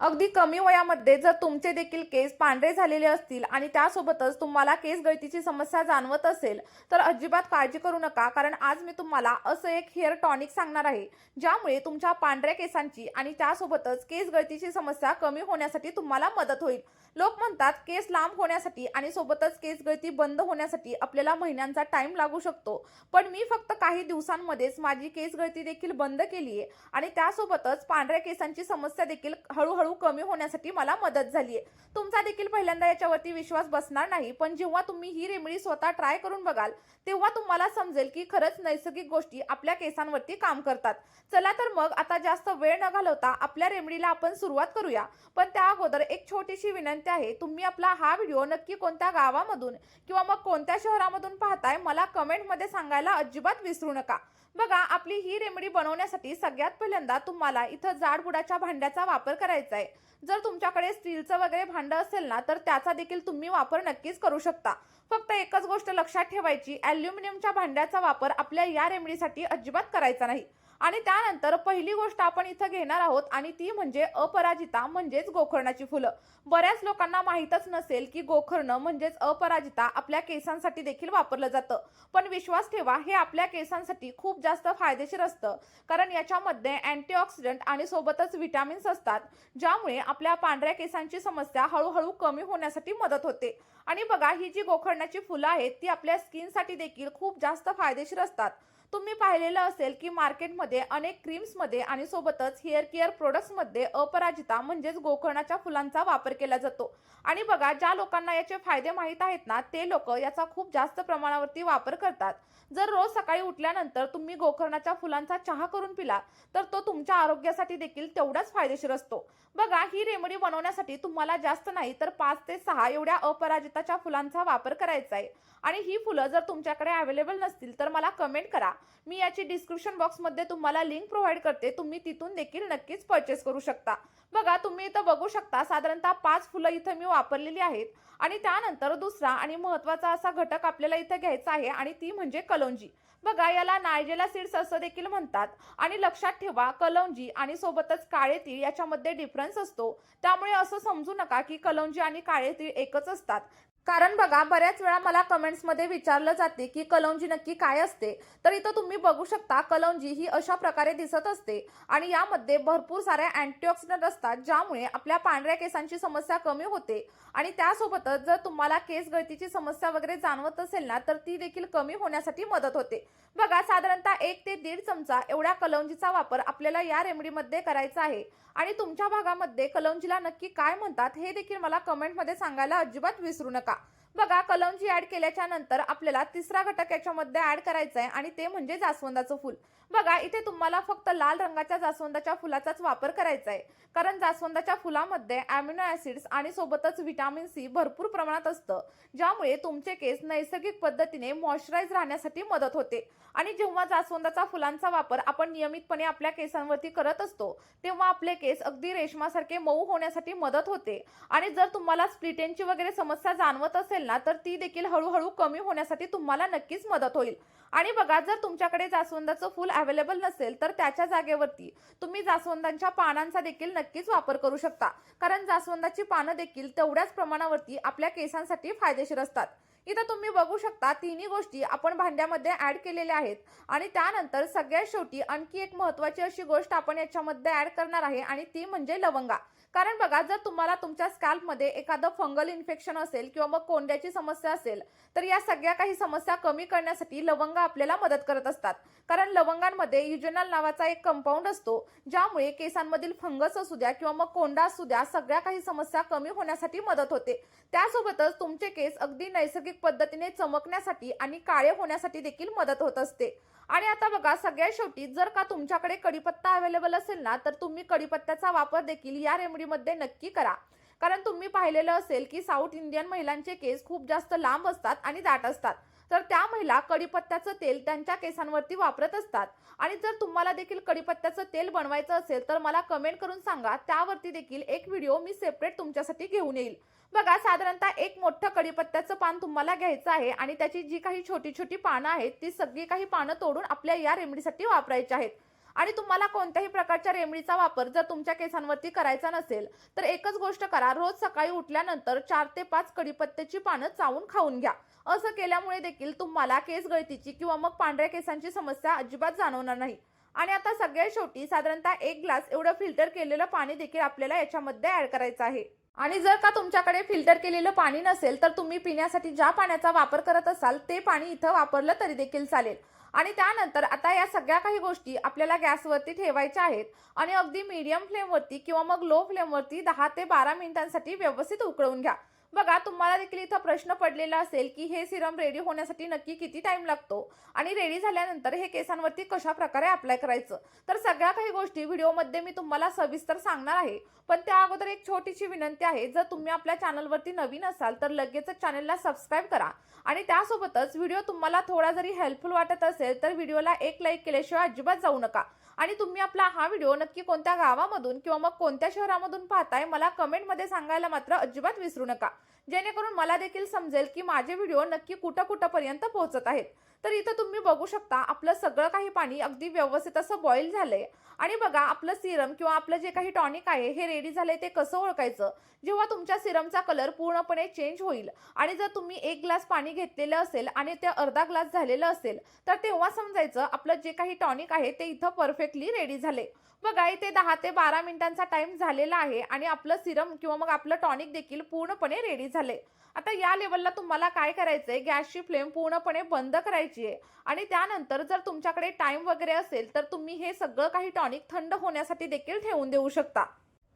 अगदी कमी वयामध्ये जर तुमचे देखील केस पांढरे झालेले असतील आणि त्यासोबतच तुम्हाला केस गळतीची समस्या जाणवत असेल, तर अजिबात काळजी करू नका. कारण आज मी तुम्हाला असं एक हेअर टॉनिक सांगणार आहे, ज्यामुळे तुमच्या पांढऱ्या केसांची आणि त्यासोबतच केस गळतीची समस्या कमी होण्यासाठी तुम्हाला मदत होईल. लोक म्हणतात केस लांब होण्यासाठी आणि सोबतच केस गळती बंद होण्यासाठी आपल्याला महिन्यांचा टाइम लागू शकतो. पण मी फक्त काही दिवसांमध्येच माझी केस गळती देखील बंद केली आहे आणि त्यासोबतच पांढऱ्या केसांची समस्या देखील हळूहळू कमी होण्यासाठी मला मदत झाली आहे. तुमचा देखील पहिल्यांदा याच्यावरती विश्वास बसणार नाही, पण जेव्हा तुम्ही ही रेमेडी स्वतः ट्राय करून बघाल, तेव्हा तुम्हाला समजेल की खरंच नैसर्गिक गोष्टी आपल्या केसांवरती काम करतात. चला तर मग आता जास्त वेळ न घालवता आपल्या रेमेडीला आपण सुरुवात करूया. पण त्या अगोदर एक छोटीशी विनंती आहे, तुम्ही आपला हा व्हिडिओ नक्की कोणत्या गावामधून किंवा मग कोणत्या शहरामधून पाहताय मला कमेंटमध्ये सांगायला अजिबात विसरू नका. बघा, आपली ही रेमेडी बनवण्यासाठी सगळ्यात पहिल्यांदा तुम्हाला इथं जाडबुडाच्या भांड्याचा वापर करायचा आहे. जर तुमच्याकडे स्टीलचं वगैरे भांडं असेल ना, तर त्याचा देखील तुम्ही वापर नक्कीच करू शकता. फक्त एकच गोष्ट लक्षात ठेवायची, ॲल्युमिनियमच्या भांड्याचा वापर आपल्या या रेमेडीसाठी अजिबात करायचा नाही. आणि त्यानंतर पहिली गोष्ट आपण इथं घेणार आहोत आणि ती म्हणजे अपराजिता म्हणजेच गोकर्णाची फुलं. बऱ्याच लोकांना माहीतच नसेल की गोकर्ण म्हणजेच अपराजिता आपल्या केसांसाठी देखील वापरलं जातं. पण विश्वास ठेवा, हे आपल्या केसांसाठी खूप जास्त फायदेशीर असतं. कारण याच्यामध्ये अँटीऑक्सिडंट आणि सोबतच विटॅमिन्स असतात, ज्यामुळे आपल्या पांढऱ्या केसांची समस्या हळूहळू कमी होण्यासाठी मदत होते. आणि बघा, ही जी गोकर्णाची फुलं आहेत ती आपल्या स्किनसाठी देखील खूप जास्त फायदेशीर असतात. तुम्ही पाहिलेलं असेल की मार्केटमध्ये अनेक क्रीम्समध्ये आणि सोबतच हेअर केअर प्रोडक्ट्समध्ये अपराजिता म्हणजेच गोकर्णाच्या फुलांचा वापर केला जातो. आणि बघा, ज्या लोकांना याचे फायदे माहीत आहेत ना, ते लोक याचा खूप जास्त प्रमाणावरती वापर करतात. जर रोज सकाळी उठल्यानंतर तुम्ही गोकर्णाच्या फुलांचा चहा करून पिला, तर तो तुमच्या आरोग्यासाठी देखील तेवढाच फायदेशीर असतो. बघा, ही रेमेडी बनवण्यासाठी तुम्हाला जास्त नाही तर 5 ते 6 एवढ्या अपराजिताच्या फुलांचा वापर करायचा आहे. आणि ही फुलं जर तुमच्याकडे अवेलेबल नसतील तर मला कमेंट करा. मी याची डिस्क्रिप्शन बॉक्समध्ये तुम्हाला लिंक प्रोव्हाइड करते, तुम्ही तिथून देखील नक्कीच परचेस करू शकता. बघा, तुम्ही इथं बघू शकता साधारणतः 5 फुलं इथं मी वापरलेली आहेत. आणि त्यानंतर दुसरा आणि महत्त्वाचा असा घटक आपल्याला इथं घ्यायचा आहे आणि ती म्हणजे कलौंजी. बघा, याला नायजेला सीड्स असं देखील म्हणतात. आणि लक्षात ठेवा, कलौंजी आणि सोबतच काळे तीळ याच्यामध्ये डिफरन्स असतो. त्यामुळे असं समजू नका की कलौंजी आणि काळे तीळ एकच असतात. कारण बघा, बऱ्याच वेळा मला कमेंट्समध्ये विचारलं जाते की कलौंजी नक्की काय असते. तर इथं तुम्ही बघू शकता, कलौंजी ही अशा प्रकारे दिसत असते आणि यामध्ये भरपूर साऱ्या अँटीऑक्सिडंट असतात, ज्यामुळे आपल्या पांढऱ्या केसांची समस्या कमी होते. आणि त्यासोबतच जर तुम्हाला केस गळतीची समस्या वगैरे जाणवत असेल ना, तर ती देखील कमी होण्यासाठी मदत होते. बघा, साधारणतः 1 ते 1.5 चमचा एवढ्या कलौंजीचा वापर आपल्याला या रेमेडीमध्ये करायचा आहे. आणि तुमच्या भागामध्ये कलौंजीला नक्की काय म्हणतात हे देखील मला कमेंटमध्ये सांगायला अजिबात विसरू नका. बघा, कलौंजी ऍड केल्याच्या नंतर आपल्याला तिसरा घटक याच्यामध्ये ऍड करायचा आहे आणि ते म्हणजे जास्वंदाचं फूल. बघा, इथे तुम्हाला फक्त लाल रंगाच्या जास्वंदाच्या फुलाचाच वापर करायचा आहे. कारण जास्वंदाच्या फुलामध्ये अॅमिनो ऍसिड्स आणि सोबतच व्हिटॅमिन सी भरपूर प्रमाणात असतं, ज्यामुळे तुमचे केस नैसर्गिक पद्धतीने मॉइश्चराइज राहण्यासाठी मदत होते. आणि जेव्हा जास्वंदाचा फुलांचा वापर आपण नियमितपणे आपल्या केसांवरती करत असतो, तेव्हा आपले केस अगदी रेशमासारखे मऊ होण्यासाठी मदत होते. आणि जर तुम्हाला स्प्लिट एंडची वगैरे समस्या जाणवत असेल ना, तर ती देखील हळूहळू कमी होण्यासाठी तुम्हाला नक्कीच मदत होईल. आणि बघा, जर तुमच्याकडे जास्वंदाचं फूल अवेलेबल नसेल तर त्याच्या जागेवरती तुम्ही जास्वंदाच्या पानांचा देखील नक्कीच वापर करू शकता. कारण जास्वंदाची पानं देखील तेवढ्याच प्रमाणावरती आपल्या केसांसाठी फायदेशीर असतात. इथं तुम्ही बघू शकता, तिन्ही गोष्टी आपण भांड्यामध्ये ऍड केलेल्या आहेत. आणि त्यानंतर सगळ्यात शेवटी आणखी एक महत्त्वाची अशी गोष्ट आपण याच्यामध्ये ऍड करणार आहे आणि ती म्हणजे लवंगा. कारण बघा, जर तुम्हाला तुमच्या स्कॅल्पमध्ये एखादं फंगल इन्फेक्शन असेल किंवा मग कोंड्याची समस्या असेल, तर या सगळ्या काही समस्या कमी करण्यासाठी लवंगा आपल्याला मदत करत असतात. कारण लवंगांमध्ये युजेनॉल नावाचा एक कंपाऊंड असतो, ज्यामुळे केसांमधील फंगस असू द्या किंवा मग कोंडा असू द्या, सगळ्या काही समस्या कमी होण्यासाठी मदत होते. त्यासोबतच तुमचे केस अगदी नैसर्गिक पद्धतीने चमकण्यासाठी आणि काळे होण्यासाठी देखील मदत होत असते. आणि आता बघा, सगळ्यात शेवटी जर का तुमच्याकडे कढीपत्ता अवेलेबल असेल ना, तर तुम्ही कढीपत्त्याचा वापर देखील या रेमेडीमध्ये नक्की करा. कारण तुम्ही पाहिलेलं असेल की साऊथ इंडियन महिलांचे केस खूप जास्त लांब असतात आणि दाट असतात. तर त्या महिला कढीपत्त्याचं तेल त्यांच्या केसांवरती वापरत असतात. आणि जर तुम्हाला देखील कढीपत्त्याचं तेल बनवायचं असेल तर मला कमेंट करून सांगा, त्यावरती देखील एक व्हिडिओ मी सेपरेट तुमच्यासाठी घेऊन येईल. बघा, साधारणतः एक मोठं कढीपत्त्याचं पान तुम्हाला घ्यायचं आहे आणि त्याची जी काही छोटी छोटी पानं आहेत ती सगळी काही पानं तोडून आपल्या या रेमेडीसाठी वापरायची आहेत. आणि तुम्हाला कोणत्याही प्रकारच्या रेमेडीचा वापर जर तुमच्या केसांवरती करायचा नसेल, तर एकच गोष्ट करा, रोज सकाळी उठल्यानंतर 4 ते 5 कढीपत्त्याची पानं चावून खाऊन घ्या. असं केल्यामुळे देखील तुम्हाला केस गळतीची किंवा मग पांढऱ्या केसांची समस्या अजिबात जाणवणार नाही. आणि आता सगळ्यात शेवटी साधारणतः 1 ग्लास एवढं फिल्टर केलेलं पाणी देखील आपल्याला याच्यामध्ये ॲड करायचं आहे. आणि जर का तुमच्याकडे फिल्टर केलेलं पाणी नसेल, तर तुम्ही पिण्यासाठी ज्या पाण्याचा वापर करत असाल ते पाणी इथं वापरलं तरी देखील चालेल. आणि त्यानंतर आता या सगळ्या काही गोष्टी आपल्याला गॅसवरती ठेवायच्या आहेत आणि अगदी मीडियम फ्लेमवरती किंवा मग लो फ्लेमवरती 10 ते 12 मिनिटांसाठी व्यवस्थित उकळून घ्या. बघा, तुम्हाला देखील इथं प्रश्न पडलेला असेल की हे सिरम रेडी होण्यासाठी नक्की किती टाइम लागतो आणि रेडी झाल्यानंतर हे केसांवरती कशा प्रकारे अप्लाय करायचं. तर सगळ्या काही गोष्टी व्हिडिओमध्ये मी तुम्हाला सविस्तर सांगणार आहे. पण त्या अगोदर एक छोटीशी विनंती आहे, जर तुम्ही आपल्या चॅनलवरती नवीन असाल तर लगेचच चॅनलला सबस्क्राईब करा आणि त्यासोबतच व्हिडिओ तुम्हाला थोडा जरी हेल्पफुल वाटत असेल तर व्हिडिओला एक लाईक केल्याशिवाय अजिबात जाऊ नका. आणि तुम्ही आपला हा व्हिडिओ नक्की कोणत्या गावामधून किंवा मग कोणत्या शहरामधून पाहताय मला कमेंटमध्ये सांगायला मात्र अजिबात विसरू नका, जेणेकरून मला देखील समजेल की माझे व्हिडिओ नक्की कुठपर्यंत पोहोचत आहेत. तर इथं तुम्ही बघू शकता आपलं सगळं काही पाणी अगदी व्यवस्थित असं बॉईल झालंय. आणि बघा, आपलं सिरम किंवा आपलं जे काही टॉनिक आहे हे रेडी झालंय. ते कसं ओळखायचं? जेव्हा तुमच्या सिरमचा कलर पूर्णपणे चेंज होईल आणि जर तुम्ही 1 ग्लास पाणी घेतलेलं असेल आणि ते अर्धा ग्लास झालेलं असेल, तर तेव्हा समजायचं आपलं जे काही टॉनिक आहे ते इथं परफेक्टली रेडी झाले. बघा, इथे 10 ते 12 मिनिटांचा टाइम झालेला आहे आणि आपलं सिरम किंवा मग आपलं टॉनिक देखील पूर्णपणे रेडी झाले. आता या लेवलला तुम्हाला काय करायचंय, गॅसची फ्लेम पूर्णपणे बंद करायची आहे आणि त्यानंतर जर तुमच्याकडे टाइम वगैरे असेल तर तुम्ही हे सगळं काही टॉनिक थंड होण्यासाठी देखील ठेवून देऊ शकता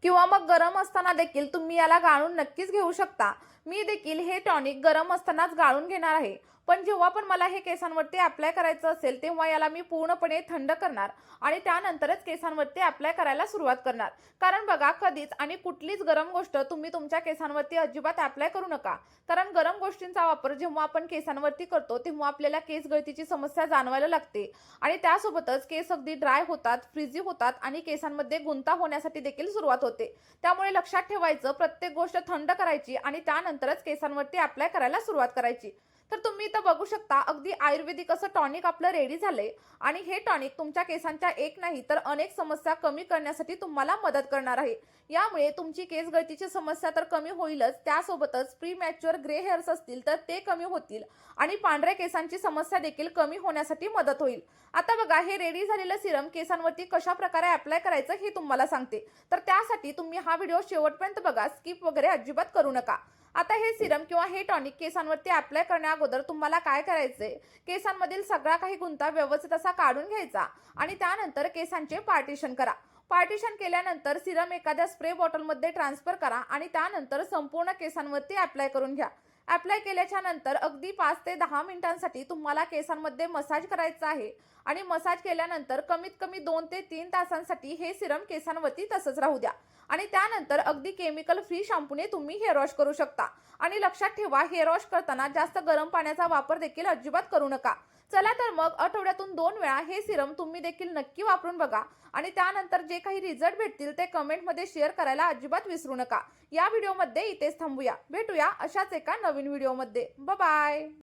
किंवा मग गरम असताना देखील तुम्ही याला गाळून नक्कीच घेऊ शकता. मी देखील हे टॉनिक गरम असतानाच गाळून घेणार आहे. पण जेव्हा पण मला हे केसांवरती अप्लाय करायचं असेल तेव्हा याला मी पूर्णपणे थंड करणार आणि त्यानंतरच केसांवरती अप्लाय करायला सुरुवात करणार. कारण बघा, कधीच आणि कुठलीच गरम गोष्ट तुम्ही तुमच्या केसांवरती अजिबात अप्लाय करू नका. कारण गरम गोष्टींचा वापर जेव्हा आपण केसांवरती करतो तेव्हा आपल्याला केस गळतीची समस्या जाणवायला लागते आणि त्यासोबतच केस अगदी ड्राय होतात, फ्रिझी होतात आणि केसांमध्ये गुंता होण्यासाठी देखील सुरुवात होते. त्यामुळे लक्षात ठेवायचं, प्रत्येक गोष्ट थंड करायची आणि त्यानंतरच केसांवरती अप्लाय करायला सुरुवात करायची. तर तुम्ही इथं बघू शकता अगदी आयुर्वेदिक असं टॉनिक आपलं रेडी झालंय आणि हे टॉनिक तुमच्या केसांच्या एक नाही तर अनेक समस्या कमी करण्यासाठी तुम्हाला मदत करणार आहे. यामुळे तुमची केस गळतीची समस्या तर कमी होईलच, त्यासोबतच प्रीमॅच्युअर ग्रे हेअर्स असतील तर ते कमी होतील आणि पांढऱ्या केसांची समस्या देखील कमी होण्यासाठी मदत होईल. आता बघा, हे रेडी झालेलं सिरम केसांवरती कशा प्रकारे अप्लाय करायचं हे तुम्हाला सांगते. तर त्यासाठी तुम्ही हा व्हिडिओ शेवटपर्यंत बघा, स्किप वगैरे अजिबात करू नका. आता हे सिरम किंवा हे टॉनिक केसांवरती अप्लाय करण्याअगोदर तुम्हाला काय करायचंय, केसांमधील सगळा काही गुंता व्यवस्थित असा काढून घ्यायचा आणि त्यानंतर केसांचे पार्टिशन करा. पार्टिशन केल्यानंतर सिरम एखाद्या स्प्रे बॉटलमध्ये ट्रान्सफर करा आणि त्यानंतर संपूर्ण केसांवरती अप्लाय करून घ्या. अप्लाय केल्याच्या नंतर अगदी 5 ते 10 मिनिटांसाठी तुम्हाला केसांमध्ये मसाज करायचा आहे आणि मसाज केल्यानंतर कमीत कमी 2 ते 3 तासांसाठी हे सिरम केसांवरती तसंच राहू द्या आणि त्यानंतर अगदी केमिकल फ्री शॅम्पूने तुम्ही हेअर वॉश करू शकता. आणि लक्षात ठेवा, हेअर वॉश करताना जास्त गरम पाण्याचा वापर देखील अजिबात करू नका. चला तर मग आठवड्यातून 2 वेळा हे सिरम तुम्ही देखील नक्की वापरून बघा आणि त्यानंतर जे काही रिझल्ट भेटतील ते कमेंटमध्ये शेअर करायला अजिबात विसरू नका. या व्हिडिओमध्ये इथेच थांबूया. भेटूया अशाच एका नवीन व्हिडिओमध्ये. Bye bye.